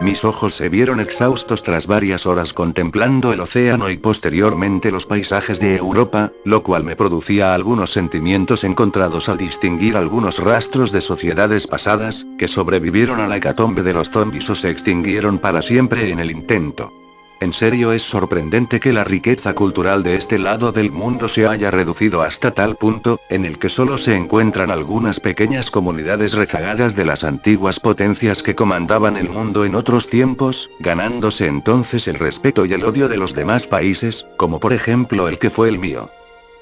Mis ojos se vieron exhaustos tras varias horas contemplando el océano y posteriormente los paisajes de Europa, lo cual me producía algunos sentimientos encontrados al distinguir algunos rastros de sociedades pasadas, que sobrevivieron a la hecatombe de los zombies o se extinguieron para siempre en el intento. En serio es sorprendente que la riqueza cultural de este lado del mundo se haya reducido hasta tal punto, en el que solo se encuentran algunas pequeñas comunidades rezagadas de las antiguas potencias que comandaban el mundo en otros tiempos, ganándose entonces el respeto y el odio de los demás países, como por ejemplo el que fue el mío.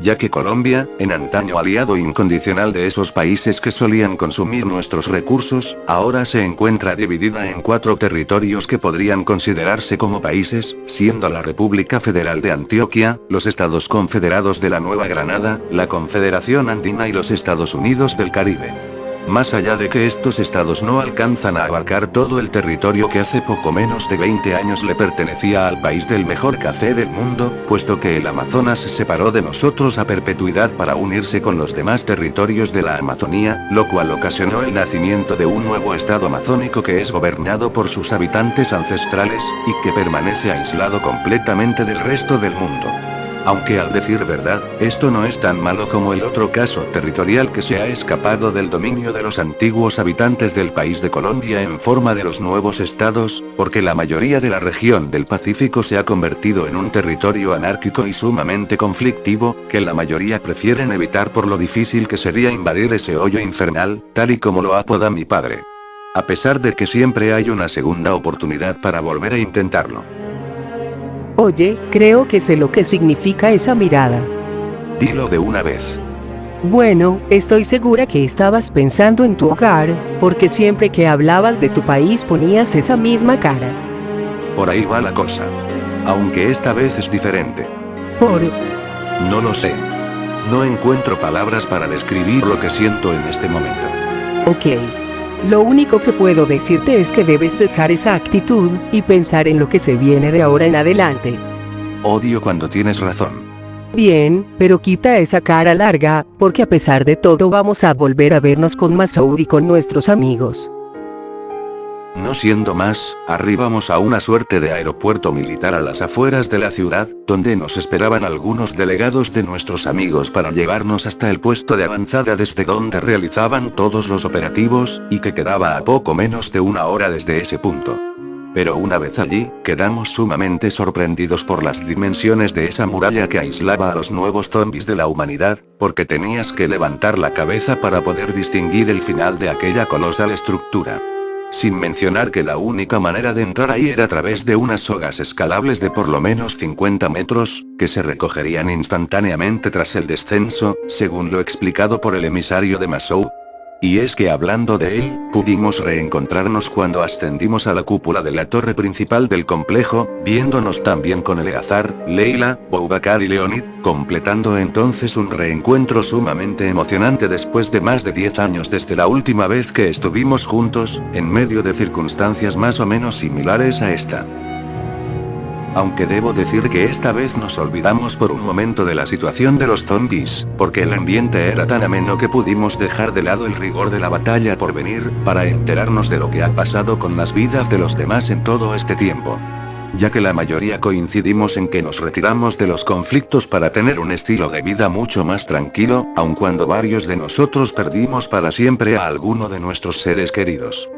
Ya que Colombia, en antaño aliado incondicional de esos países que solían consumir nuestros recursos, ahora se encuentra dividida en 4 territorios que podrían considerarse como países, siendo la República Federal de Antioquia, los Estados Confederados de la Nueva Granada, la Confederación Andina y los Estados Unidos del Caribe. Más allá de que estos estados no alcanzan a abarcar todo el territorio que hace poco menos de 20 años le pertenecía al país del mejor café del mundo, puesto que el Amazonas se separó de nosotros a perpetuidad para unirse con los demás territorios de la Amazonía, lo cual ocasionó el nacimiento de un nuevo estado amazónico que es gobernado por sus habitantes ancestrales, y que permanece aislado completamente del resto del mundo. Aunque al decir verdad, esto no es tan malo como el otro caso territorial que se ha escapado del dominio de los antiguos habitantes del país de Colombia en forma de los nuevos estados, porque la mayoría de la región del Pacífico se ha convertido en un territorio anárquico y sumamente conflictivo, que la mayoría prefieren evitar por lo difícil que sería invadir ese hoyo infernal, tal y como lo apoda mi padre. A pesar de que siempre hay una segunda oportunidad para volver a intentarlo. Oye, creo que sé lo que significa esa mirada. Dilo de una vez. Bueno, estoy segura que estabas pensando en tu hogar, porque siempre que hablabas de tu país ponías esa misma cara. Por ahí va la cosa. Aunque esta vez es diferente. No lo sé. No encuentro palabras para describir lo que siento en este momento. Ok. Lo único que puedo decirte es que debes dejar esa actitud, y pensar en lo que se viene de ahora en adelante. Odio cuando tienes razón. Bien, pero quita esa cara larga, porque a pesar de todo vamos a volver a vernos con Masoud y con nuestros amigos. No siendo más, arribamos a una suerte de aeropuerto militar a las afueras de la ciudad, donde nos esperaban algunos delegados de nuestros amigos para llevarnos hasta el puesto de avanzada desde donde realizaban todos los operativos, y que quedaba a poco menos de una hora desde ese punto. Pero una vez allí, quedamos sumamente sorprendidos por las dimensiones de esa muralla que aislaba a los nuevos zombies de la humanidad, porque tenías que levantar la cabeza para poder distinguir el final de aquella colosal estructura. Sin mencionar que la única manera de entrar ahí era a través de unas sogas escalables de por lo menos 50 metros, que se recogerían instantáneamente tras el descenso, según lo explicado por el emisario de Masoud. Y es que hablando de él, pudimos reencontrarnos cuando ascendimos a la cúpula de la torre principal del complejo, viéndonos también con Eleazar, Leila, Boubacar y Leonid, completando entonces un reencuentro sumamente emocionante después de más de 10 años desde la última vez que estuvimos juntos, en medio de circunstancias más o menos similares a esta. Aunque debo decir que esta vez nos olvidamos por un momento de la situación de los zombies, porque el ambiente era tan ameno que pudimos dejar de lado el rigor de la batalla por venir, para enterarnos de lo que ha pasado con las vidas de los demás en todo este tiempo. Ya que la mayoría coincidimos en que nos retiramos de los conflictos para tener un estilo de vida mucho más tranquilo, aun cuando varios de nosotros perdimos para siempre a alguno de nuestros seres queridos.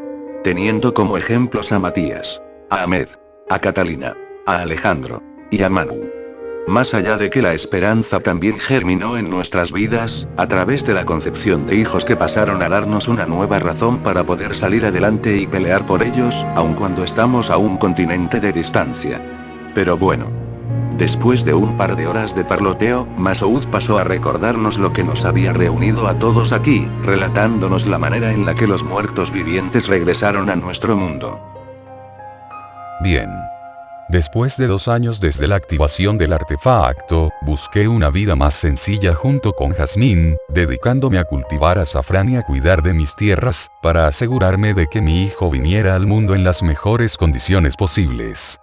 Teniendo como ejemplos a Matías, a Ahmed, a Catalina, a Alejandro, y a Manu. Más allá de que la esperanza también germinó en nuestras vidas, a través de la concepción de hijos que pasaron a darnos una nueva razón para poder salir adelante y pelear por ellos, aun cuando estamos a un continente de distancia. Pero bueno. Después de un par de horas de parloteo, Masoud pasó a recordarnos lo que nos había reunido a todos aquí, relatándonos la manera en la que los muertos vivientes regresaron a nuestro mundo. Bien. Después de 2 años desde la activación del artefacto, busqué una vida más sencilla junto con Jazmín, dedicándome a cultivar azafrán y a cuidar de mis tierras, para asegurarme de que mi hijo viniera al mundo en las mejores condiciones posibles.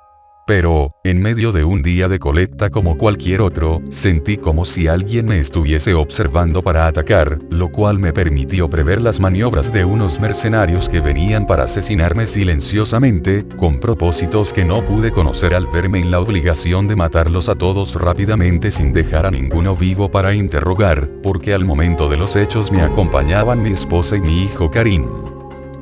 Pero, en medio de un día de colecta como cualquier otro, sentí como si alguien me estuviese observando para atacar, lo cual me permitió prever las maniobras de unos mercenarios que venían para asesinarme silenciosamente, con propósitos que no pude conocer al verme en la obligación de matarlos a todos rápidamente sin dejar a ninguno vivo para interrogar, porque al momento de los hechos me acompañaban mi esposa y mi hijo Karim.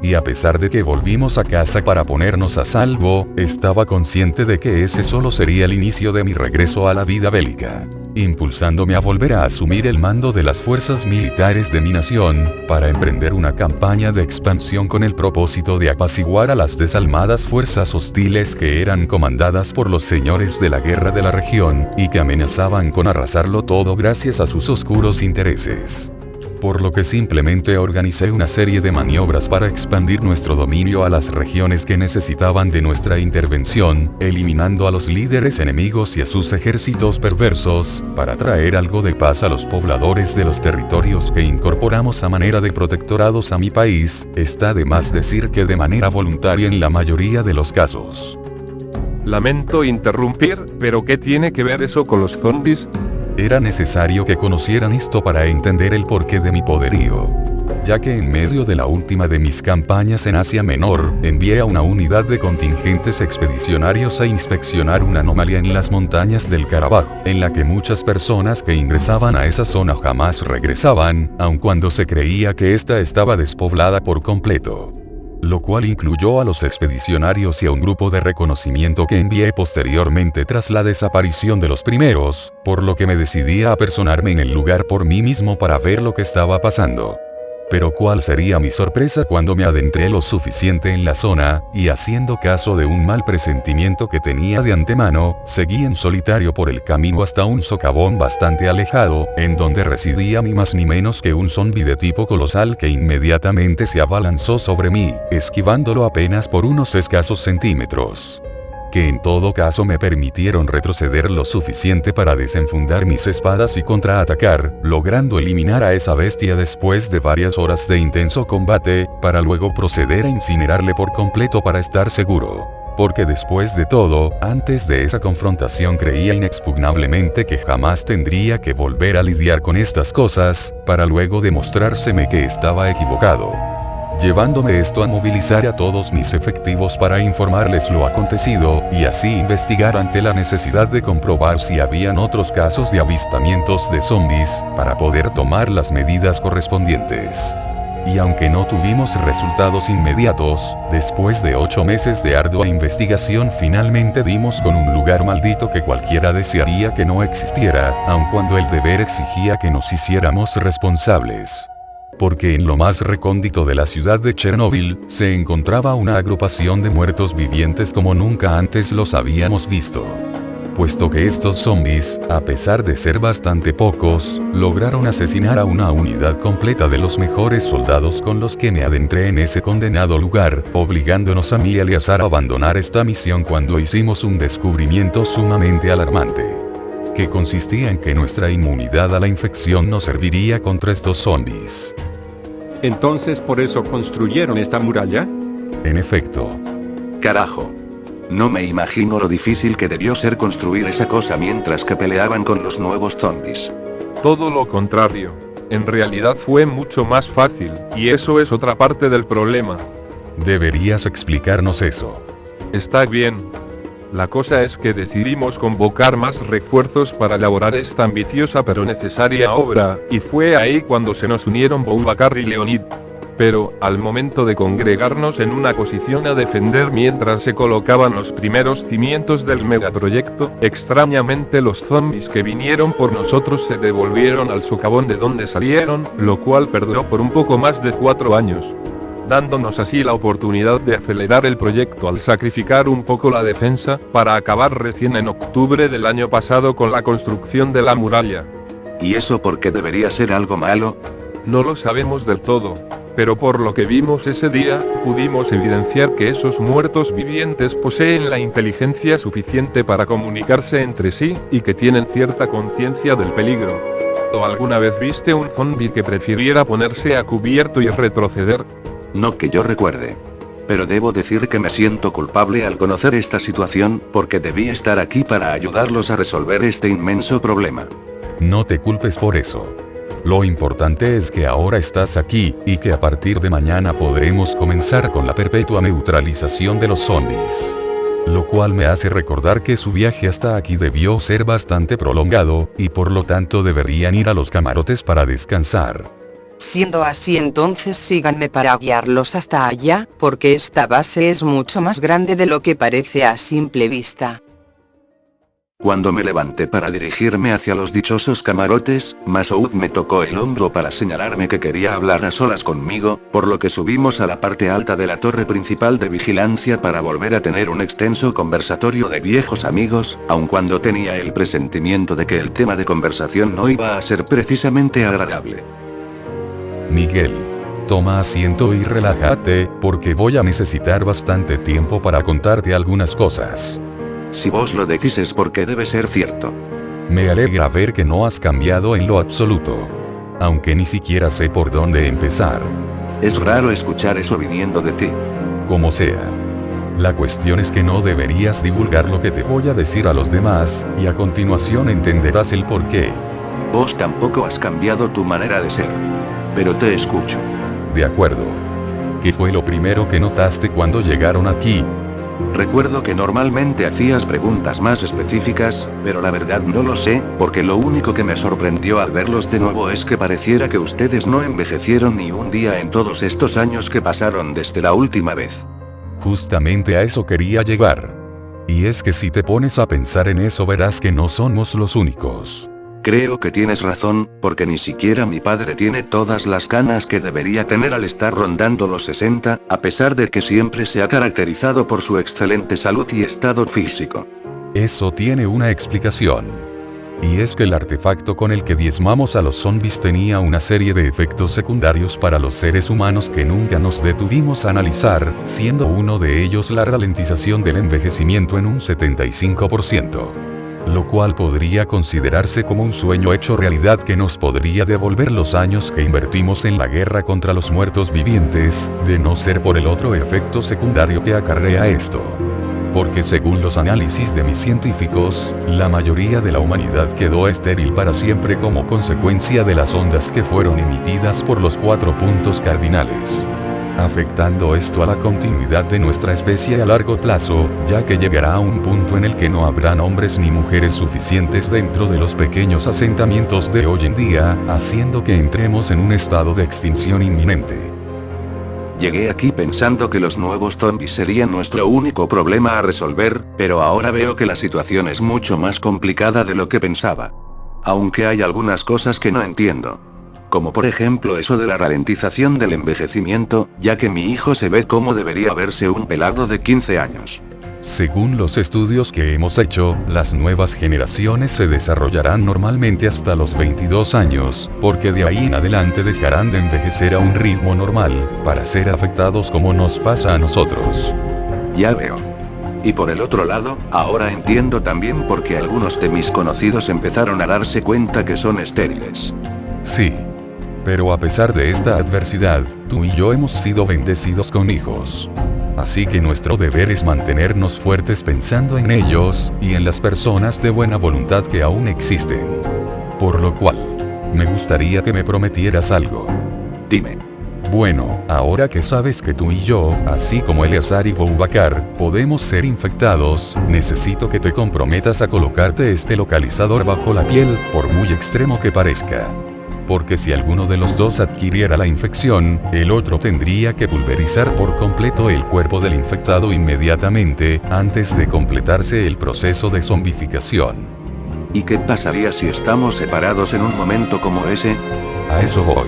Y a pesar de que volvimos a casa para ponernos a salvo, estaba consciente de que ese solo sería el inicio de mi regreso a la vida bélica, impulsándome a volver a asumir el mando de las fuerzas militares de mi nación, para emprender una campaña de expansión con el propósito de apaciguar a las desalmadas fuerzas hostiles que eran comandadas por los señores de la guerra de la región, y que amenazaban con arrasarlo todo gracias a sus oscuros intereses. Por lo que simplemente organicé una serie de maniobras para expandir nuestro dominio a las regiones que necesitaban de nuestra intervención, eliminando a los líderes enemigos y a sus ejércitos perversos, para traer algo de paz a los pobladores de los territorios que incorporamos a manera de protectorados a mi país, está de más decir que de manera voluntaria en la mayoría de los casos. Lamento interrumpir, pero ¿qué tiene que ver eso con los zombies? Era necesario que conocieran esto para entender el porqué de mi poderío. Ya que en medio de la última de mis campañas en Asia Menor, envié a una unidad de contingentes expedicionarios a inspeccionar una anomalía en las montañas del Carabajo, en la que muchas personas que ingresaban a esa zona jamás regresaban, aun cuando se creía que esta estaba despoblada por completo. Lo cual incluyó a los expedicionarios y a un grupo de reconocimiento que envié posteriormente tras la desaparición de los primeros, por lo que me decidí a apersonarme en el lugar por mí mismo para ver lo que estaba pasando. Pero cuál sería mi sorpresa cuando me adentré lo suficiente en la zona, y haciendo caso de un mal presentimiento que tenía de antemano, seguí en solitario por el camino hasta un socavón bastante alejado, en donde residía ni más ni menos que un zombi de tipo colosal que inmediatamente se abalanzó sobre mí, esquivándolo apenas por unos escasos centímetros. Que en todo caso me permitieron retroceder lo suficiente para desenfundar mis espadas y contraatacar, logrando eliminar a esa bestia después de varias horas de intenso combate, para luego proceder a incinerarle por completo para estar seguro. Porque después de todo, antes de esa confrontación creía inexpugnablemente que jamás tendría que volver a lidiar con estas cosas, para luego demostrárseme que estaba equivocado. Llevándome esto a movilizar a todos mis efectivos para informarles lo acontecido, y así investigar ante la necesidad de comprobar si habían otros casos de avistamientos de zombies, para poder tomar las medidas correspondientes. Y aunque no tuvimos resultados inmediatos, después de 8 meses de ardua investigación finalmente dimos con un lugar maldito que cualquiera desearía que no existiera, aun cuando el deber exigía que nos hiciéramos responsables. Porque en lo más recóndito de la ciudad de Chernóbil, se encontraba una agrupación de muertos vivientes como nunca antes los habíamos visto. Puesto que estos zombies, a pesar de ser bastante pocos, lograron asesinar a una unidad completa de los mejores soldados con los que me adentré en ese condenado lugar, obligándonos a mí y a Eleazar a abandonar esta misión cuando hicimos un descubrimiento sumamente alarmante. Que consistía en que nuestra inmunidad a la infección no serviría contra estos zombies. Entonces por eso construyeron esta muralla. En efecto. Carajo. No me imagino lo difícil que debió ser construir esa cosa mientras que peleaban con los nuevos zombies. Todo lo contrario. En realidad fue mucho más fácil, y eso es otra parte del problema. Deberías explicarnos eso. Está bien. La cosa es que decidimos convocar más refuerzos para elaborar esta ambiciosa pero necesaria obra, y fue ahí cuando se nos unieron Boubacar y Leonid. Pero, al momento de congregarnos en una posición a defender mientras se colocaban los primeros cimientos del megaproyecto, extrañamente los zombies que vinieron por nosotros se devolvieron al socavón de donde salieron, lo cual perduró por un poco más de 4 años. Dándonos así la oportunidad de acelerar el proyecto al sacrificar un poco la defensa, para acabar recién en octubre del año pasado con la construcción de la muralla. ¿Y eso por qué debería ser algo malo? No lo sabemos del todo. Pero por lo que vimos ese día, pudimos evidenciar que esos muertos vivientes poseen la inteligencia suficiente para comunicarse entre sí, y que tienen cierta conciencia del peligro. ¿O alguna vez viste un zombie que prefiriera ponerse a cubierto y retroceder? No que yo recuerde. Pero debo decir que me siento culpable al conocer esta situación, porque debí estar aquí para ayudarlos a resolver este inmenso problema. No te culpes por eso. Lo importante es que ahora estás aquí, y que a partir de mañana podremos comenzar con la perpetua neutralización de los zombies. Lo cual me hace recordar que su viaje hasta aquí debió ser bastante prolongado, y por lo tanto deberían ir a los camarotes para descansar. Siendo así, entonces síganme para guiarlos hasta allá, porque esta base es mucho más grande de lo que parece a simple vista. Cuando me levanté para dirigirme hacia los dichosos camarotes, Masoud me tocó el hombro para señalarme que quería hablar a solas conmigo, por lo que subimos a la parte alta de la torre principal de vigilancia para volver a tener un extenso conversatorio de viejos amigos, aun cuando tenía el presentimiento de que el tema de conversación no iba a ser precisamente agradable. Miguel, toma asiento y relájate, porque voy a necesitar bastante tiempo para contarte algunas cosas. Si vos lo decís es porque debe ser cierto. Me alegra ver que no has cambiado en lo absoluto. Aunque ni siquiera sé por dónde empezar. Es raro escuchar eso viniendo de ti. Como sea. La cuestión es que no deberías divulgar lo que te voy a decir a los demás, y a continuación entenderás el porqué. Vos tampoco has cambiado tu manera de ser. Pero te escucho. De acuerdo. ¿Qué fue lo primero que notaste cuando llegaron aquí? Recuerdo que normalmente hacías preguntas más específicas, pero la verdad no lo sé, porque lo único que me sorprendió al verlos de nuevo es que pareciera que ustedes no envejecieron ni un día en todos estos años que pasaron desde la última vez. Justamente a eso quería llegar. Y es que si te pones a pensar en eso verás que no somos los únicos. Creo que tienes razón, porque ni siquiera mi padre tiene todas las canas que debería tener al estar rondando los 60, a pesar de que siempre se ha caracterizado por su excelente salud y estado físico. Eso tiene una explicación. Y es que el artefacto con el que diezmamos a los zombies tenía una serie de efectos secundarios para los seres humanos que nunca nos detuvimos a analizar, siendo uno de ellos la ralentización del envejecimiento en un 75%. Lo cual podría considerarse como un sueño hecho realidad que nos podría devolver los años que invertimos en la guerra contra los muertos vivientes, de no ser por el otro efecto secundario que acarrea esto. Porque según los análisis de mis científicos, la mayoría de la humanidad quedó estéril para siempre como consecuencia de las ondas que fueron emitidas por los 4 puntos cardinales. Afectando esto a la continuidad de nuestra especie a largo plazo, ya que llegará a un punto en el que no habrán hombres ni mujeres suficientes dentro de los pequeños asentamientos de hoy en día, haciendo que entremos en un estado de extinción inminente. Llegué aquí pensando que los nuevos zombies serían nuestro único problema a resolver, pero ahora veo que la situación es mucho más complicada de lo que pensaba. Aunque hay algunas cosas que no entiendo. Como por ejemplo eso de la ralentización del envejecimiento, ya que mi hijo se ve como debería verse un pelado de 15 años. Según los estudios que hemos hecho, las nuevas generaciones se desarrollarán normalmente hasta los 22 años, porque de ahí en adelante dejarán de envejecer a un ritmo normal, para ser afectados como nos pasa a nosotros. Ya veo. Y por el otro lado, ahora entiendo también por qué algunos de mis conocidos empezaron a darse cuenta que son estériles. Sí. Pero a pesar de esta adversidad, tú y yo hemos sido bendecidos con hijos. Así que nuestro deber es mantenernos fuertes pensando en ellos, y en las personas de buena voluntad que aún existen. Por lo cual, me gustaría que me prometieras algo. Dime. Bueno, ahora que sabes que tú y yo, así como Eleazar y Boubacar, podemos ser infectados, necesito que te comprometas a colocarte este localizador bajo la piel, por muy extremo que parezca. Porque si alguno de los dos adquiriera la infección, el otro tendría que pulverizar por completo el cuerpo del infectado inmediatamente, antes de completarse el proceso de zombificación. ¿Y qué pasaría si estamos separados en un momento como ese? A eso voy.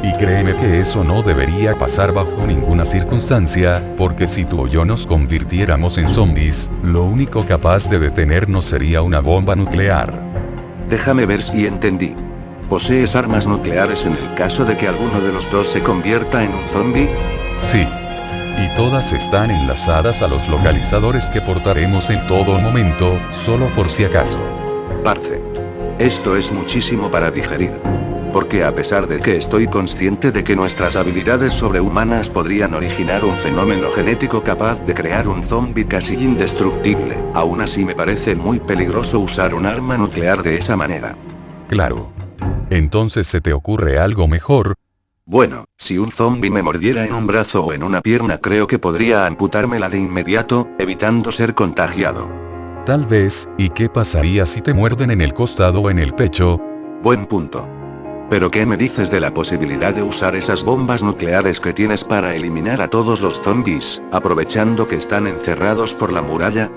Y créeme que eso no debería pasar bajo ninguna circunstancia, porque si tú o yo nos convirtiéramos en zombies, lo único capaz de detenernos sería una bomba nuclear. Déjame ver si entendí. ¿Posees armas nucleares en el caso de que alguno de los dos se convierta en un zombie? Sí. Y todas están enlazadas a los localizadores que portaremos en todo momento, solo por si acaso. Parce. Esto es muchísimo para digerir. porque a pesar de que estoy consciente de que nuestras habilidades sobrehumanas podrían originar un fenómeno genético capaz de crear un zombie casi indestructible, aún así me parece muy peligroso usar un arma nuclear de esa manera. Claro. Entonces ¿se te ocurre algo mejor? Bueno, si un zombie me mordiera en un brazo o en una pierna creo que podría amputármela de inmediato, evitando ser contagiado. Tal vez, ¿y qué pasaría si te muerden en el costado o en el pecho? Buen punto. ¿Pero qué me dices de la posibilidad de usar esas bombas nucleares que tienes para eliminar a todos los zombies, aprovechando que están encerrados por la muralla?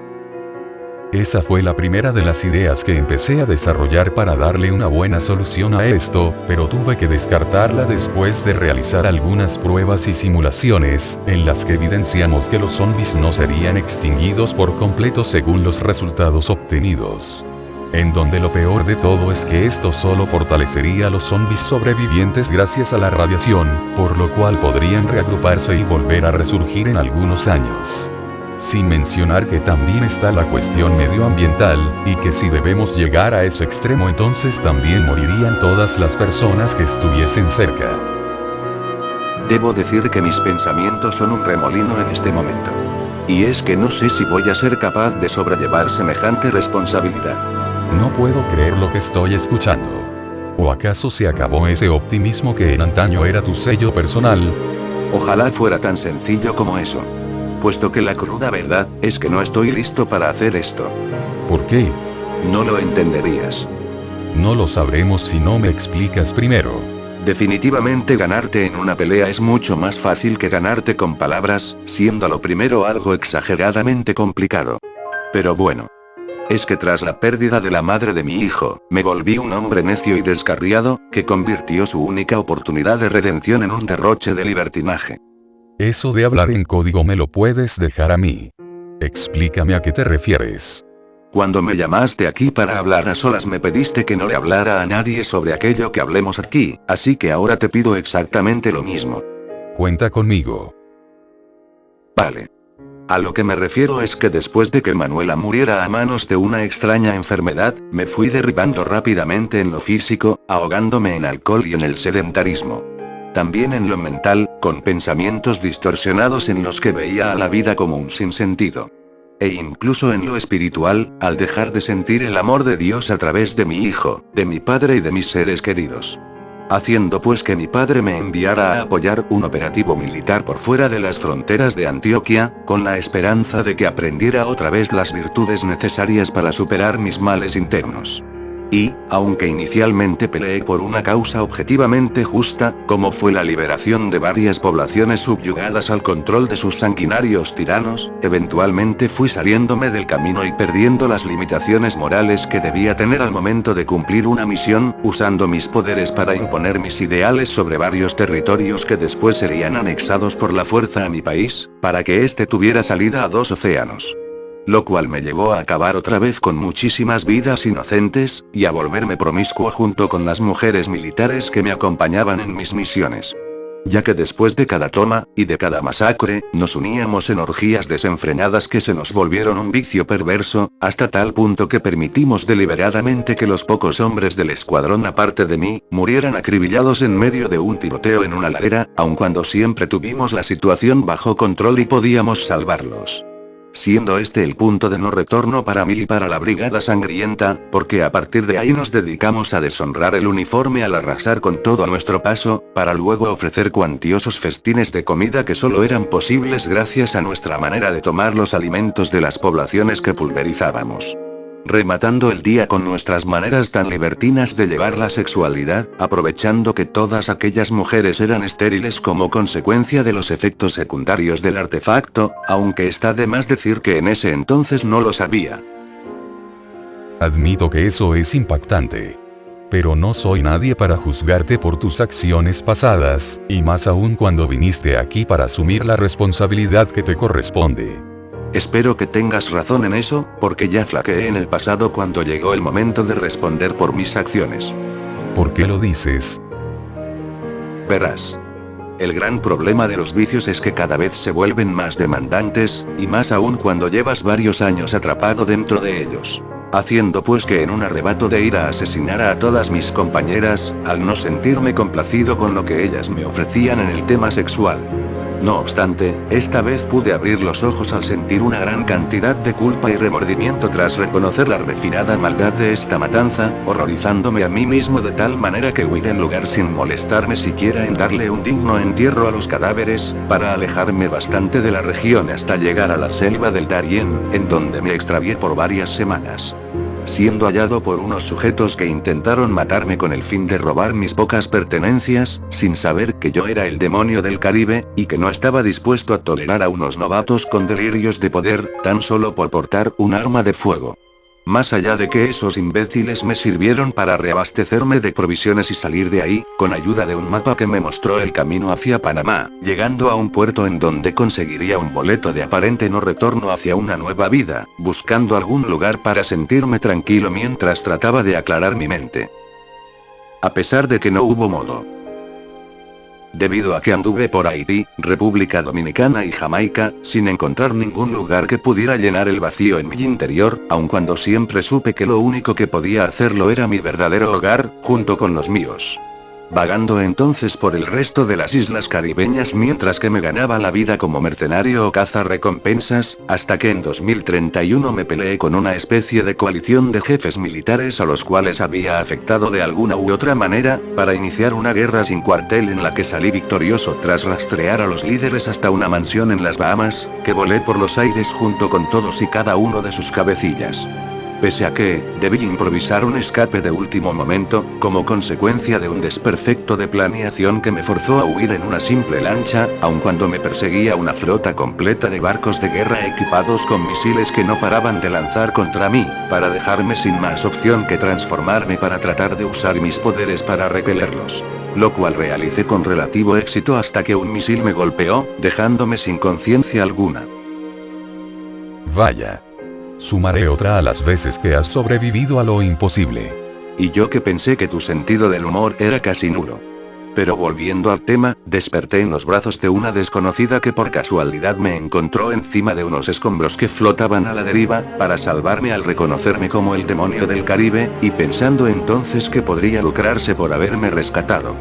Esa fue la primera de las ideas que empecé a desarrollar para darle una buena solución a esto, pero tuve que descartarla después de realizar algunas pruebas y simulaciones, en las que evidenciamos que los zombies no serían extinguidos por completo según los resultados obtenidos. En donde lo peor de todo es que esto solo fortalecería a los zombies sobrevivientes gracias a la radiación, por lo cual podrían reagruparse y volver a resurgir en algunos años. Sin mencionar que también está la cuestión medioambiental, y que si debemos llegar a ese extremo entonces también morirían todas las personas que estuviesen cerca. Debo decir que mis pensamientos son un remolino en este momento. Y es que no sé si voy a ser capaz de sobrellevar semejante responsabilidad. No puedo creer lo que estoy escuchando. ¿O acaso se acabó ese optimismo que en antaño era tu sello personal? Ojalá fuera tan sencillo como eso. Puesto que la cruda verdad es que no estoy listo para hacer esto. ¿Por qué? No lo entenderías. No lo sabremos si no me explicas primero. Definitivamente ganarte en una pelea es mucho más fácil que ganarte con palabras, siendo a lo primero algo exageradamente complicado. Pero bueno. Es que tras la pérdida de la madre de mi hijo, me volví un hombre necio y descarriado, que convirtió su única oportunidad de redención en un derroche de libertinaje. Eso de hablar en código me lo puedes dejar a mí. Explícame a qué te refieres. Cuando me llamaste aquí para hablar a solas me pediste que no le hablara a nadie sobre aquello que hablemos aquí, así que ahora te pido exactamente lo mismo. Cuenta conmigo. Vale. A lo que me refiero es que después de que Manuela muriera a manos de una extraña enfermedad, me fui derribando rápidamente en lo físico, ahogándome en alcohol y en el sedentarismo. También en lo mental, con pensamientos distorsionados en los que veía a la vida como un sinsentido. E incluso en lo espiritual, al dejar de sentir el amor de Dios a través de mi hijo, de mi padre y de mis seres queridos. Haciendo pues que mi padre me enviara a apoyar un operativo militar por fuera de las fronteras de Antioquia, con la esperanza de que aprendiera otra vez las virtudes necesarias para superar mis males internos. Y, aunque inicialmente peleé por una causa objetivamente justa, como fue la liberación de varias poblaciones subyugadas al control de sus sanguinarios tiranos, eventualmente fui saliéndome del camino y perdiendo las limitaciones morales que debía tener al momento de cumplir una misión, usando mis poderes para imponer mis ideales sobre varios territorios que después serían anexados por la fuerza a mi país, para que éste tuviera salida a 2 océanos. Lo cual me llevó a acabar otra vez con muchísimas vidas inocentes, y a volverme promiscuo junto con las mujeres militares que me acompañaban en mis misiones. Ya que después de cada toma, y de cada masacre, nos uníamos en orgías desenfrenadas que se nos volvieron un vicio perverso, hasta tal punto que permitimos deliberadamente que los pocos hombres del escuadrón aparte de mí, murieran acribillados en medio de un tiroteo en una ladera, aun cuando siempre tuvimos la situación bajo control y podíamos salvarlos. Siendo este el punto de no retorno para mí y para la Brigada Sangrienta, porque a partir de ahí nos dedicamos a deshonrar el uniforme al arrasar con todo a nuestro paso, para luego ofrecer cuantiosos festines de comida que solo eran posibles gracias a nuestra manera de tomar los alimentos de las poblaciones que pulverizábamos. Rematando el día con nuestras maneras tan libertinas de llevar la sexualidad, aprovechando que todas aquellas mujeres eran estériles como consecuencia de los efectos secundarios del artefacto, aunque está de más decir que en ese entonces no lo sabía. Admito que eso es impactante. Pero no soy nadie para juzgarte por tus acciones pasadas, y más aún cuando viniste aquí para asumir la responsabilidad que te corresponde. Espero que tengas razón en eso, porque ya flaqueé en el pasado cuando llegó el momento de responder por mis acciones. ¿Por qué lo dices? Verás. El gran problema de los vicios es que cada vez se vuelven más demandantes, y más aún cuando llevas varios años atrapado dentro de ellos. haciendo pues que en un arrebato de ira asesinara a todas mis compañeras, al no sentirme complacido con lo que ellas me ofrecían en el tema sexual. No obstante, esta vez pude abrir los ojos al sentir una gran cantidad de culpa y remordimiento tras reconocer la refinada maldad de esta matanza, horrorizándome a mí mismo de tal manera que huí del lugar sin molestarme siquiera en darle un digno entierro a los cadáveres, para alejarme bastante de la región hasta llegar a la selva del Darién, en donde me extravié por varias semanas. Siendo hallado por unos sujetos que intentaron matarme con el fin de robar mis pocas pertenencias, sin saber que yo era el demonio del Caribe, y que no estaba dispuesto a tolerar a unos novatos con delirios de poder, tan solo por portar un arma de fuego. Más allá de que esos imbéciles me sirvieron para reabastecerme de provisiones y salir de ahí, con ayuda de un mapa que me mostró el camino hacia Panamá, llegando a un puerto en donde conseguiría un boleto de aparente no retorno hacia una nueva vida, buscando algún lugar para sentirme tranquilo mientras trataba de aclarar mi mente. A pesar de que no hubo modo. Debido a que anduve por Haití, República Dominicana y Jamaica, sin encontrar ningún lugar que pudiera llenar el vacío en mi interior, aun cuando siempre supe que lo único que podía hacerlo era mi verdadero hogar, junto con los míos. Vagando entonces por el resto de las islas caribeñas mientras que me ganaba la vida como mercenario o cazarrecompensas, hasta que en 2031 me peleé con una especie de coalición de jefes militares a los cuales había afectado de alguna u otra manera, para iniciar una guerra sin cuartel en la que salí victorioso tras rastrear a los líderes hasta una mansión en las Bahamas, que volé por los aires junto con todos y cada uno de sus cabecillas. Pese a que, debí improvisar un escape de último momento, como consecuencia de un desperfecto de planeación que me forzó a huir en una simple lancha, aun cuando me perseguía una flota completa de barcos de guerra equipados con misiles que no paraban de lanzar contra mí, para dejarme sin más opción que transformarme para tratar de usar mis poderes para repelerlos. Lo cual realicé con relativo éxito hasta que un misil me golpeó, dejándome sin conciencia alguna. Vaya. Sumaré otra a las veces que has sobrevivido a lo imposible. Y yo que pensé que tu sentido del humor era casi nulo. Pero volviendo al tema, desperté en los brazos de una desconocida que por casualidad me encontró encima de unos escombros que flotaban a la deriva, para salvarme al reconocerme como el demonio del Caribe, y pensando entonces que podría lucrarse por haberme rescatado.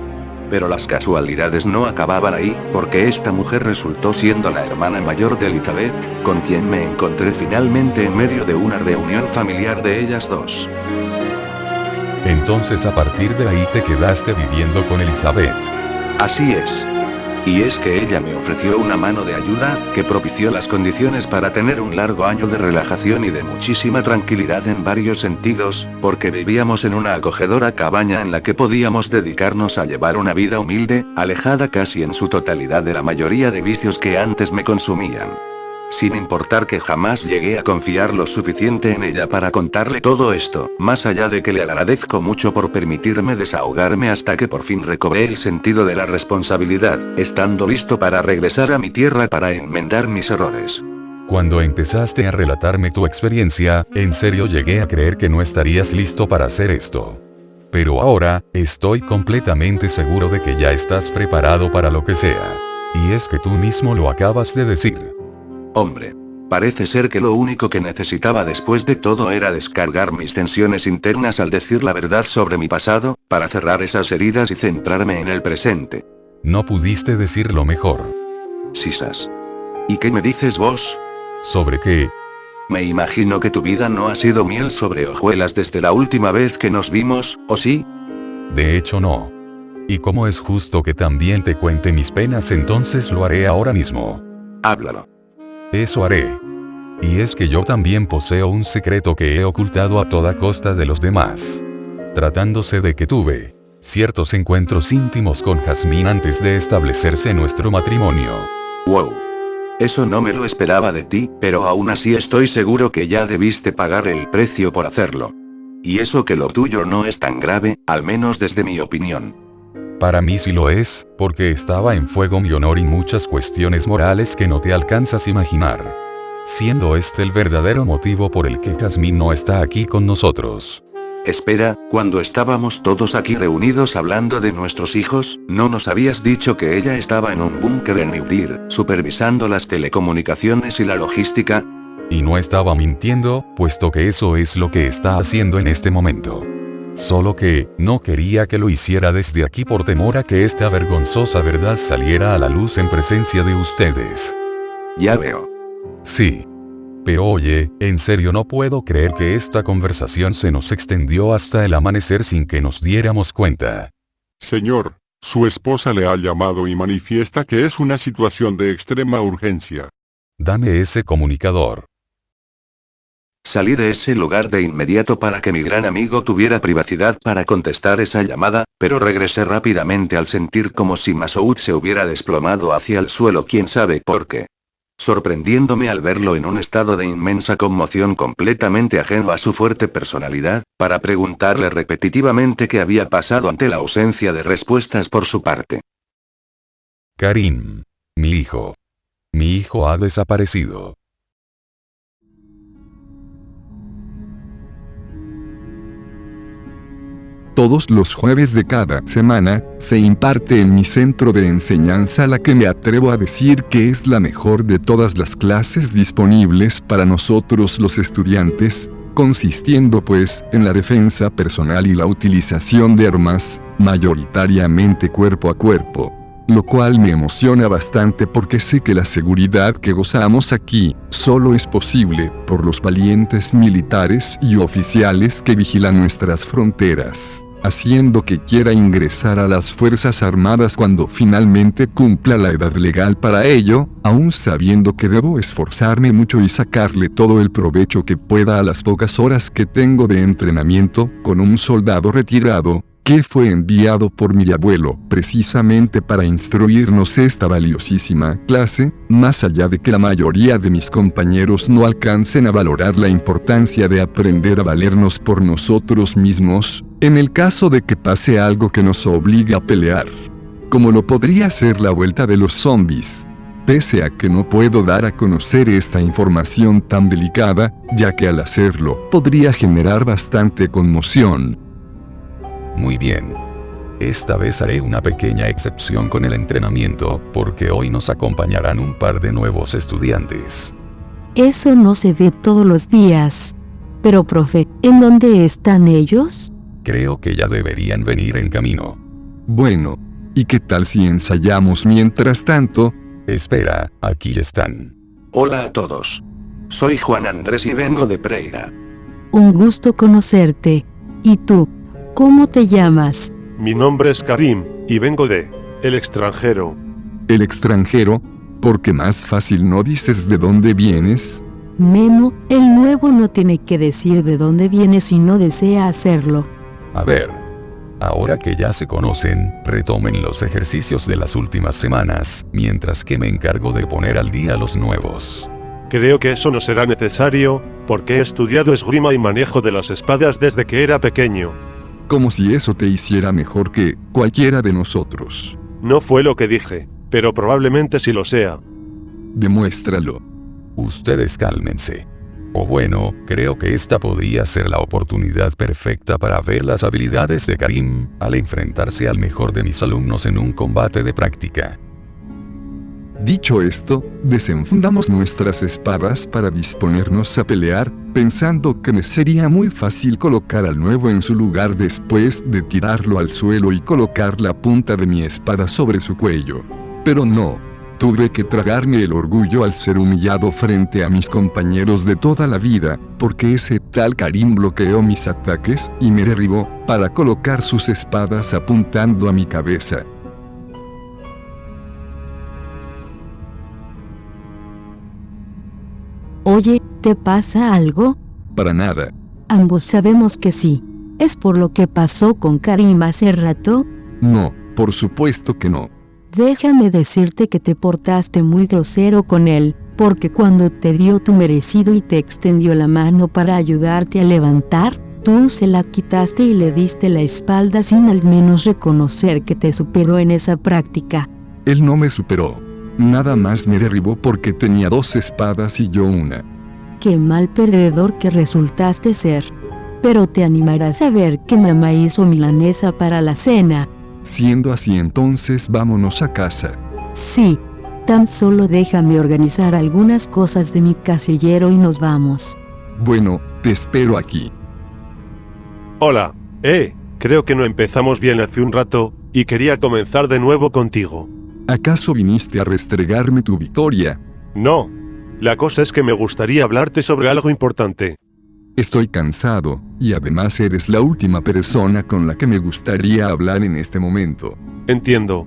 Pero las casualidades no acababan ahí, porque esta mujer resultó siendo la hermana mayor de Elizabeth, con quien me encontré finalmente en medio de una reunión familiar de ellas dos. Entonces a partir de ahí te quedaste viviendo con Elizabeth. Así es. Y es que ella me ofreció una mano de ayuda, que propició las condiciones para tener un largo año de relajación y de muchísima tranquilidad en varios sentidos, porque vivíamos en una acogedora cabaña en la que podíamos dedicarnos a llevar una vida humilde, alejada casi en su totalidad de la mayoría de vicios que antes me consumían. Sin importar que jamás llegué a confiar lo suficiente en ella para contarle todo esto, más allá de que le agradezco mucho por permitirme desahogarme hasta que por fin recobré el sentido de la responsabilidad, estando listo para regresar a mi tierra para enmendar mis errores. Cuando empezaste a relatarme tu experiencia, en serio llegué a creer que no estarías listo para hacer esto. Pero ahora, estoy completamente seguro de que ya estás preparado para lo que sea. Y es que tú mismo lo acabas de decir. Hombre, parece ser que lo único que necesitaba después de todo era descargar mis tensiones internas al decir la verdad sobre mi pasado, para cerrar esas heridas y centrarme en el presente. No pudiste decirlo mejor. Sisas. ¿Y qué me dices vos? ¿Sobre qué? Me imagino que tu vida no ha sido miel sobre hojuelas desde la última vez que nos vimos, ¿o sí? De hecho no. Y como es justo que también te cuente mis penas, entonces lo haré ahora mismo. Háblalo. Eso haré. Y es que yo también poseo un secreto que he ocultado a toda costa de los demás. Tratándose de que tuve ciertos encuentros íntimos con Jazmín antes de establecerse nuestro matrimonio. Wow. Eso no me lo esperaba de ti, pero aún así estoy seguro que ya debiste pagar el precio por hacerlo. Y eso que lo tuyo no es tan grave, al menos desde mi opinión. Para mí sí lo es, porque estaba en juego mi honor y muchas cuestiones morales que no te alcanzas a imaginar. Siendo este el verdadero motivo por el que Jazmín no está aquí con nosotros. Espera, cuando estábamos todos aquí reunidos hablando de nuestros hijos, ¿no nos habías dicho que ella estaba en un búnker en New Deer, supervisando las telecomunicaciones y la logística? Y no estaba mintiendo, puesto que eso es lo que está haciendo en este momento. Solo que, no quería que lo hiciera desde aquí por temor a que esta vergonzosa verdad saliera a la luz en presencia de ustedes. Ya veo. Sí. Pero oye, en serio no puedo creer que esta conversación se nos extendió hasta el amanecer sin que nos diéramos cuenta. Señor, su esposa le ha llamado y manifiesta que es una situación de extrema urgencia. Dame ese comunicador. Salí de ese lugar de inmediato para que mi gran amigo tuviera privacidad para contestar esa llamada, pero regresé rápidamente al sentir como si Masoud se hubiera desplomado hacia el suelo, quién sabe por qué. Sorprendiéndome al verlo en un estado de inmensa conmoción completamente ajeno a su fuerte personalidad, para preguntarle repetitivamente qué había pasado ante la ausencia de respuestas por su parte. Karim. Mi hijo. Mi hijo ha desaparecido. Todos los jueves de cada semana, se imparte en mi centro de enseñanza la que me atrevo a decir que es la mejor de todas las clases disponibles para nosotros los estudiantes, consistiendo pues en la defensa personal y la utilización de armas, mayoritariamente cuerpo a cuerpo. Lo cual me emociona bastante porque sé que la seguridad que gozamos aquí, solo es posible por los valientes militares y oficiales que vigilan nuestras fronteras, haciendo que quiera ingresar a las Fuerzas Armadas cuando finalmente cumpla la edad legal para ello, aún sabiendo que debo esforzarme mucho y sacarle todo el provecho que pueda a las pocas horas que tengo de entrenamiento con un soldado retirado, que fue enviado por mi abuelo precisamente para instruirnos esta valiosísima clase, más allá de que la mayoría de mis compañeros no alcancen a valorar la importancia de aprender a valernos por nosotros mismos, en el caso de que pase algo que nos obligue a pelear. Como lo podría ser la vuelta de los zombies. Pese a que no puedo dar a conocer esta información tan delicada, ya que al hacerlo podría generar bastante conmoción. Muy bien. Esta vez haré una pequeña excepción con el entrenamiento, porque hoy nos acompañarán un par de nuevos estudiantes. Eso no se ve todos los días. Pero profe, ¿en dónde están ellos? Creo que ya deberían venir en camino. Bueno, ¿y qué tal si ensayamos mientras tanto? Espera, aquí están. Hola a todos. Soy Juan Andrés y vengo de Pereira. Un gusto conocerte. ¿Y tú? ¿Cómo te llamas? Mi nombre es Karim, y vengo de el extranjero. ¿El extranjero? ¿Por qué más fácil no dices de dónde vienes? Memo, el nuevo no tiene que decir de dónde viene si no desea hacerlo. A ver. Ahora que ya se conocen, retomen los ejercicios de las últimas semanas, mientras que me encargo de poner al día los nuevos. Creo que eso no será necesario, porque he estudiado esgrima y manejo de las espadas desde que era pequeño. Como si eso te hiciera mejor que cualquiera de nosotros. No fue lo que dije, pero probablemente sí lo sea. Demuéstralo. Ustedes cálmense. O bueno, creo que esta podría ser la oportunidad perfecta para ver las habilidades de Karim, al enfrentarse al mejor de mis alumnos en un combate de práctica. Dicho esto, desenfundamos nuestras espadas para disponernos a pelear, pensando que me sería muy fácil colocar al nuevo en su lugar después de tirarlo al suelo y colocar la punta de mi espada sobre su cuello. Pero no. Tuve que tragarme el orgullo al ser humillado frente a mis compañeros de toda la vida, porque ese tal Karim bloqueó mis ataques y me derribó, para colocar sus espadas apuntando a mi cabeza. Oye, ¿te pasa algo? Para nada. Ambos sabemos que sí. ¿Es por lo que pasó con Karim hace rato? No, por supuesto que no. Déjame decirte que te portaste muy grosero con él, porque cuando te dio tu merecido y te extendió la mano para ayudarte a levantar, tú se la quitaste y le diste la espalda sin al menos reconocer que te superó en esa práctica. Él no me superó. Nada más me derribó porque tenía 2 espadas y yo una. Qué mal perdedor que resultaste ser. Pero te animarás a ver que mamá hizo milanesa para la cena. Siendo así entonces vámonos a casa. Sí, Tan solo déjame organizar algunas cosas de mi casillero y nos vamos. Bueno, te espero aquí. Hola. Creo que no empezamos bien hace un rato, y quería comenzar de nuevo contigo. ¿Acaso viniste a restregarme tu victoria? No. La cosa es que me gustaría hablarte sobre algo importante. Estoy cansado, y además eres la última persona con la que me gustaría hablar en este momento. Entiendo.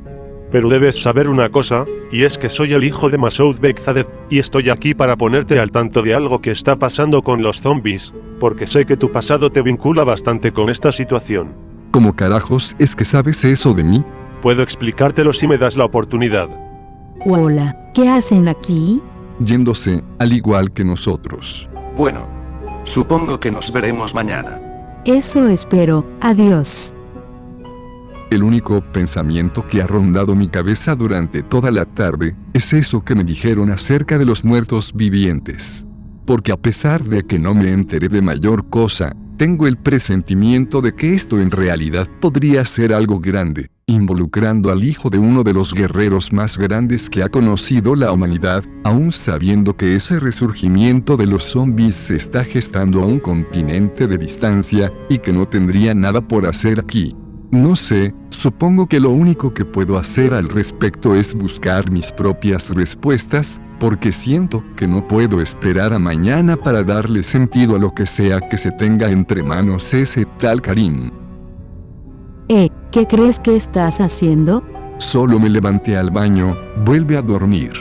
Pero debes saber una cosa, y es que soy el hijo de Masoud Bekzadeh, y estoy aquí para ponerte al tanto de algo que está pasando con los zombies, porque sé que tu pasado te vincula bastante con esta situación. ¿Cómo carajos es que sabes eso de mí? Puedo explicártelo si me das la oportunidad. Hola, ¿qué hacen aquí? Yéndose, al igual que nosotros. Bueno, supongo que nos veremos mañana. Eso espero, adiós. El único pensamiento que ha rondado mi cabeza durante toda la tarde es eso que me dijeron acerca de los muertos vivientes. Porque a pesar de que no me enteré de mayor cosa, tengo el presentimiento de que esto en realidad podría ser algo grande, involucrando al hijo de uno de los guerreros más grandes que ha conocido la humanidad, aún sabiendo que ese resurgimiento de los zombies se está gestando a un continente de distancia, y que no tendría nada por hacer aquí. No sé, supongo que lo único que puedo hacer al respecto es buscar mis propias respuestas, porque siento que no puedo esperar a mañana para darle sentido a lo que sea que se tenga entre manos ese tal Karim. ¿Qué crees que estás haciendo? Solo me levanté al baño, vuelve a dormir.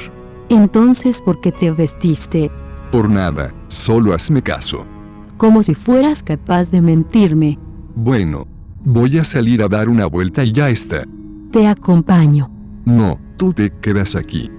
Entonces, ¿por qué te vestiste? Por nada, solo hazme caso. Como si fueras capaz de mentirme. Bueno, voy a salir a dar una vuelta y ya está. Te acompaño. No, tú te quedas aquí.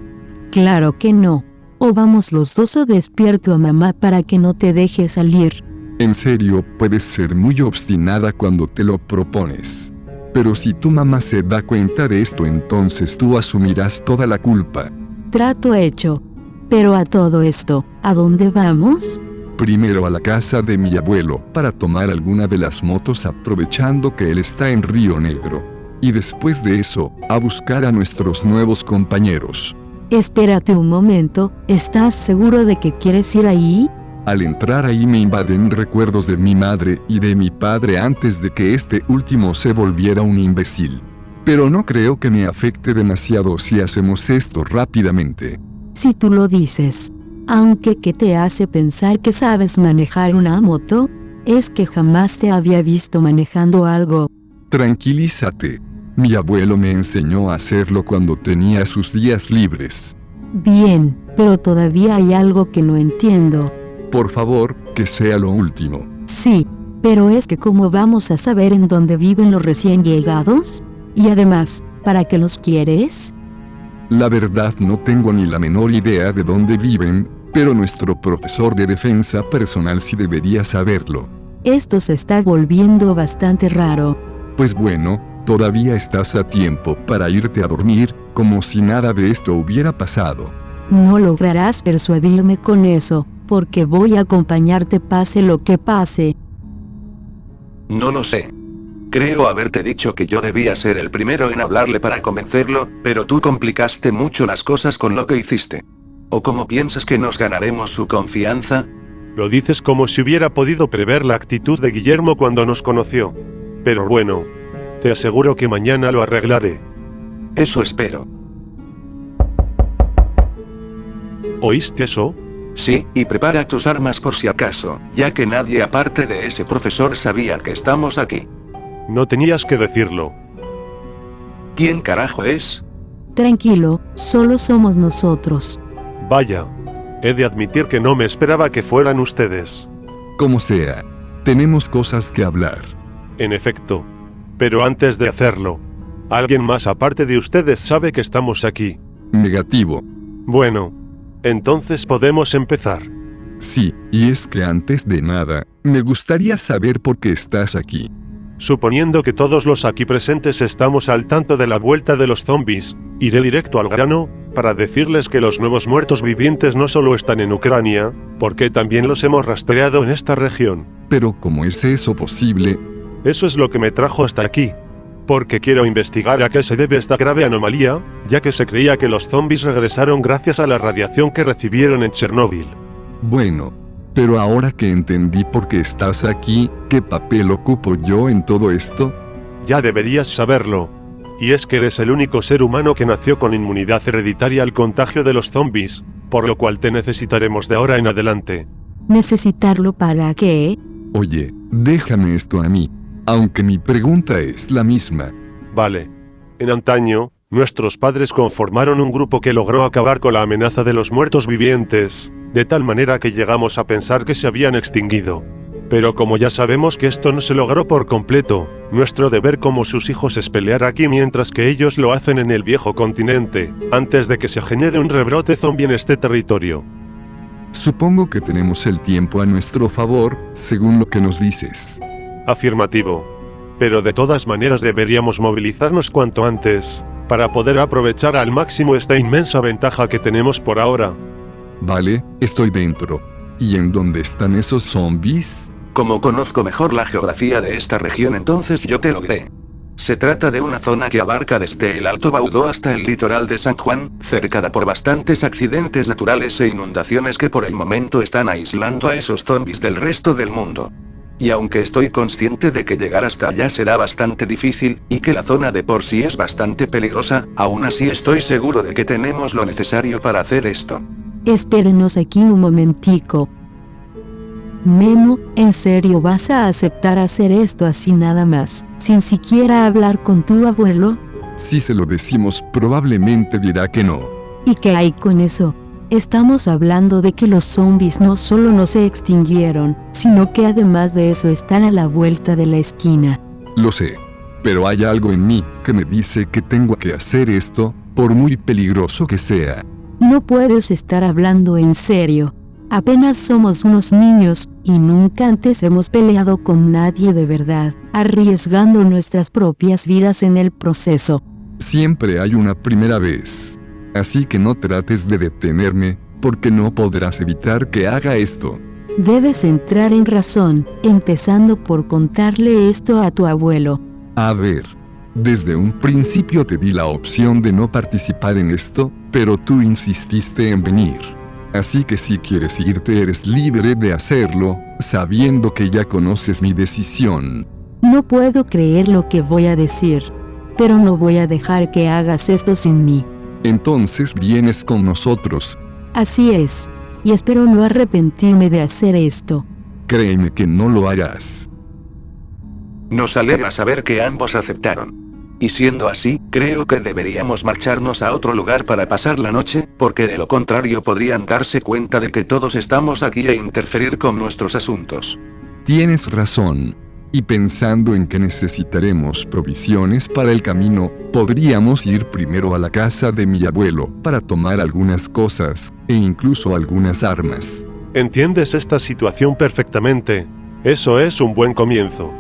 Claro que no. O vamos los dos o despierto a mamá para que no te deje salir. En serio, puedes ser muy obstinada cuando te lo propones. Pero si tu mamá se da cuenta de esto, entonces tú asumirás toda la culpa. Trato hecho. Pero a todo esto, ¿a dónde vamos? Primero a la casa de mi abuelo, para tomar alguna de las motos aprovechando que él está en Río Negro. Y después de eso, a buscar a nuestros nuevos compañeros. Espérate un momento, ¿estás seguro de que quieres ir ahí? Al entrar ahí me invaden recuerdos de mi madre y de mi padre antes de que este último se volviera un imbécil. Pero no creo que me afecte demasiado si hacemos esto rápidamente. Si tú lo dices. Aunque, ¿qué te hace pensar que sabes manejar una moto? Es que jamás te había visto manejando algo. Tranquilízate. Mi abuelo me enseñó a hacerlo cuando tenía sus días libres. Bien, pero todavía hay algo que no entiendo. Por favor, que sea lo último. Sí, pero es que ¿cómo vamos a saber en dónde viven los recién llegados? Y además, ¿para qué los quieres? La verdad no tengo ni la menor idea de dónde viven, pero nuestro profesor de defensa personal sí debería saberlo. Esto se está volviendo bastante raro. Pues bueno, todavía estás a tiempo para irte a dormir, como si nada de esto hubiera pasado. No lograrás persuadirme con eso, porque voy a acompañarte pase lo que pase. No lo sé. Creo haberte dicho que yo debía ser el primero en hablarle para convencerlo, pero tú complicaste mucho las cosas con lo que hiciste. ¿O cómo piensas que nos ganaremos su confianza? Lo dices como si hubiera podido prever la actitud de Guillermo cuando nos conoció. Pero bueno, te aseguro que mañana lo arreglaré. Eso espero. ¿Oíste eso? Sí, y prepara tus armas por si acaso, ya que nadie aparte de ese profesor sabía que estamos aquí. No tenías que decirlo. ¿Quién carajo es? Tranquilo, solo somos nosotros. Vaya. He de admitir que no me esperaba que fueran ustedes. Como sea, tenemos cosas que hablar. En efecto. Pero antes de hacerlo, ¿alguien más aparte de ustedes sabe que estamos aquí? Negativo. Bueno, entonces podemos empezar. Sí, y es que antes de nada, me gustaría saber por qué estás aquí. Suponiendo que todos los aquí presentes estamos al tanto de la vuelta de los zombies, iré directo al grano, para decirles que los nuevos muertos vivientes no solo están en Ucrania, porque también los hemos rastreado en esta región. Pero ¿cómo es eso posible? Eso es lo que me trajo hasta aquí. porque quiero investigar a qué se debe esta grave anomalía, ya que se creía que los zombies regresaron gracias a la radiación que recibieron en Chernóbil. Bueno, pero ahora que entendí por qué estás aquí, ¿qué papel ocupo yo en todo esto? Ya deberías saberlo. Y es que eres el único ser humano que nació con inmunidad hereditaria al contagio de los zombies, por lo cual te necesitaremos de ahora en adelante. ¿Necesitarlo para qué? Oye, déjame esto a mí. Aunque mi pregunta es la misma. Vale. En antaño, nuestros padres conformaron un grupo que logró acabar con la amenaza de los muertos vivientes, de tal manera que llegamos a pensar que se habían extinguido. Pero como ya sabemos que esto no se logró por completo, nuestro deber como sus hijos es pelear aquí mientras que ellos lo hacen en el viejo continente, antes de que se genere un rebrote zombie en este territorio. Supongo que tenemos el tiempo a nuestro favor, según lo que nos dices. Afirmativo. Pero de todas maneras deberíamos movilizarnos cuanto antes, para poder aprovechar al máximo esta inmensa ventaja que tenemos por ahora. Vale, estoy dentro. ¿Y en dónde están esos zombies? Como conozco mejor la geografía de esta región, entonces yo te lo diré. Se trata de una zona que abarca desde el Alto Baudó hasta el litoral de San Juan, cercada por bastantes accidentes naturales e inundaciones que por el momento están aislando a esos zombies del resto del mundo. Y aunque estoy consciente de que llegar hasta allá será bastante difícil, y que la zona de por sí es bastante peligrosa, aún así estoy seguro de que tenemos lo necesario para hacer esto. Espérenos aquí un momentico. Memo, ¿en serio vas a aceptar hacer esto así nada más, sin siquiera hablar con tu abuelo? Si se lo decimos, probablemente dirá que no. ¿Y qué hay con eso? Estamos hablando de que los zombies no solo no se extinguieron, sino que además de eso están a la vuelta de la esquina. Lo sé, pero hay algo en mí que me dice que tengo que hacer esto, por muy peligroso que sea. No puedes estar hablando en serio. Apenas somos unos niños, y nunca antes hemos peleado con nadie de verdad, arriesgando nuestras propias vidas en el proceso. Siempre hay una primera vez. Así que no trates de detenerme, porque no podrás evitar que haga esto. Debes entrar en razón, empezando por contarle esto a tu abuelo. A ver, desde un principio te di la opción de no participar en esto, pero tú insististe en venir. Así que si quieres irte eres libre de hacerlo, sabiendo que ya conoces mi decisión. No puedo creer lo que voy a decir, pero no voy a dejar que hagas esto sin mí. Entonces vienes con nosotros. Así es, y espero no arrepentirme de hacer esto. Créeme que no lo harás. Nos alegra saber que ambos aceptaron. Y siendo así, creo que deberíamos marcharnos a otro lugar para pasar la noche, porque de lo contrario podrían darse cuenta de que todos estamos aquí e interferir con nuestros asuntos. Tienes razón. Y pensando en que necesitaremos provisiones para el camino, podríamos ir primero a la casa de mi abuelo para tomar algunas cosas, e incluso algunas armas. Entiendes esta situación perfectamente. Eso es un buen comienzo.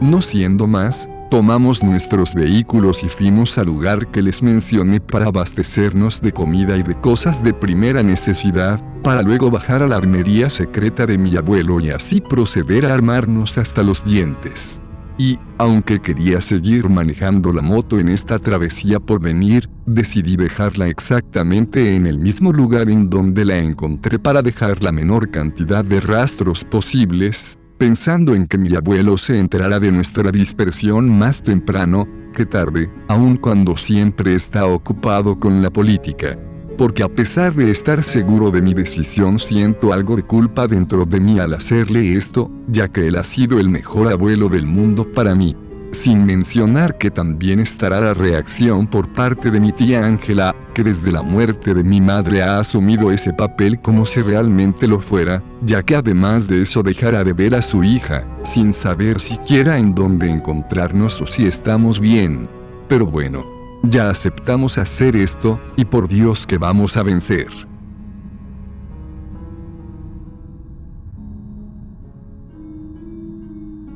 No siendo más, tomamos nuestros vehículos y fuimos al lugar que les mencioné para abastecernos de comida y de cosas de primera necesidad, para luego bajar a la armería secreta de mi abuelo y así proceder a armarnos hasta los dientes. Y, aunque quería seguir manejando la moto en esta travesía por venir, decidí dejarla exactamente en el mismo lugar en donde la encontré para dejar la menor cantidad de rastros posibles, pensando en que mi abuelo se enterara de nuestra dispersión más temprano que tarde, aun cuando siempre está ocupado con la política. Porque a pesar de estar seguro de mi decisión, siento algo de culpa dentro de mí al hacerle esto, ya que él ha sido el mejor abuelo del mundo para mí. Sin mencionar que también estará la reacción por parte de mi tía Ángela, que desde la muerte de mi madre ha asumido ese papel como si realmente lo fuera, ya que además de eso dejará de ver a su hija, sin saber siquiera en dónde encontrarnos o si estamos bien. Pero bueno, ya aceptamos hacer esto, y por Dios que vamos a vencer.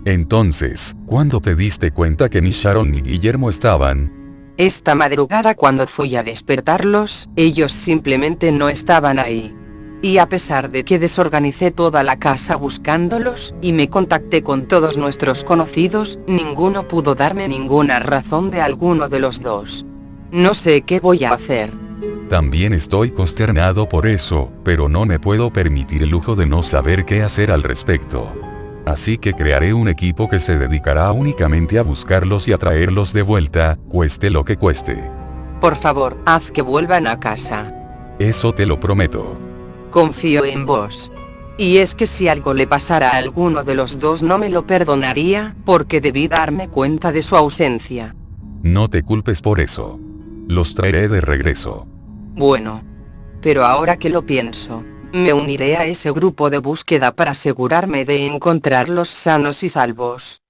Entonces, ¿cuándo te diste cuenta que ni Sharon ni Guillermo estaban? Esta madrugada cuando fui a despertarlos, ellos simplemente no estaban ahí. Y a pesar de que desorganicé toda la casa buscándolos, y me contacté con todos nuestros conocidos, ninguno pudo darme ninguna razón de alguno de los dos. No sé qué voy a hacer. También estoy consternado por eso, pero no me puedo permitir el lujo de no saber qué hacer al respecto. Así que crearé un equipo que se dedicará únicamente a buscarlos y a traerlos de vuelta, cueste lo que cueste. Por favor, haz que vuelvan a casa. Eso te lo prometo. Confío en vos. Y es que si algo le pasara a alguno de los dos no me lo perdonaría, porque debí darme cuenta de su ausencia. No te culpes por eso. Los traeré de regreso. Bueno. Pero ahora que lo pienso, me uniré a ese grupo de búsqueda para asegurarme de encontrarlos sanos y salvos.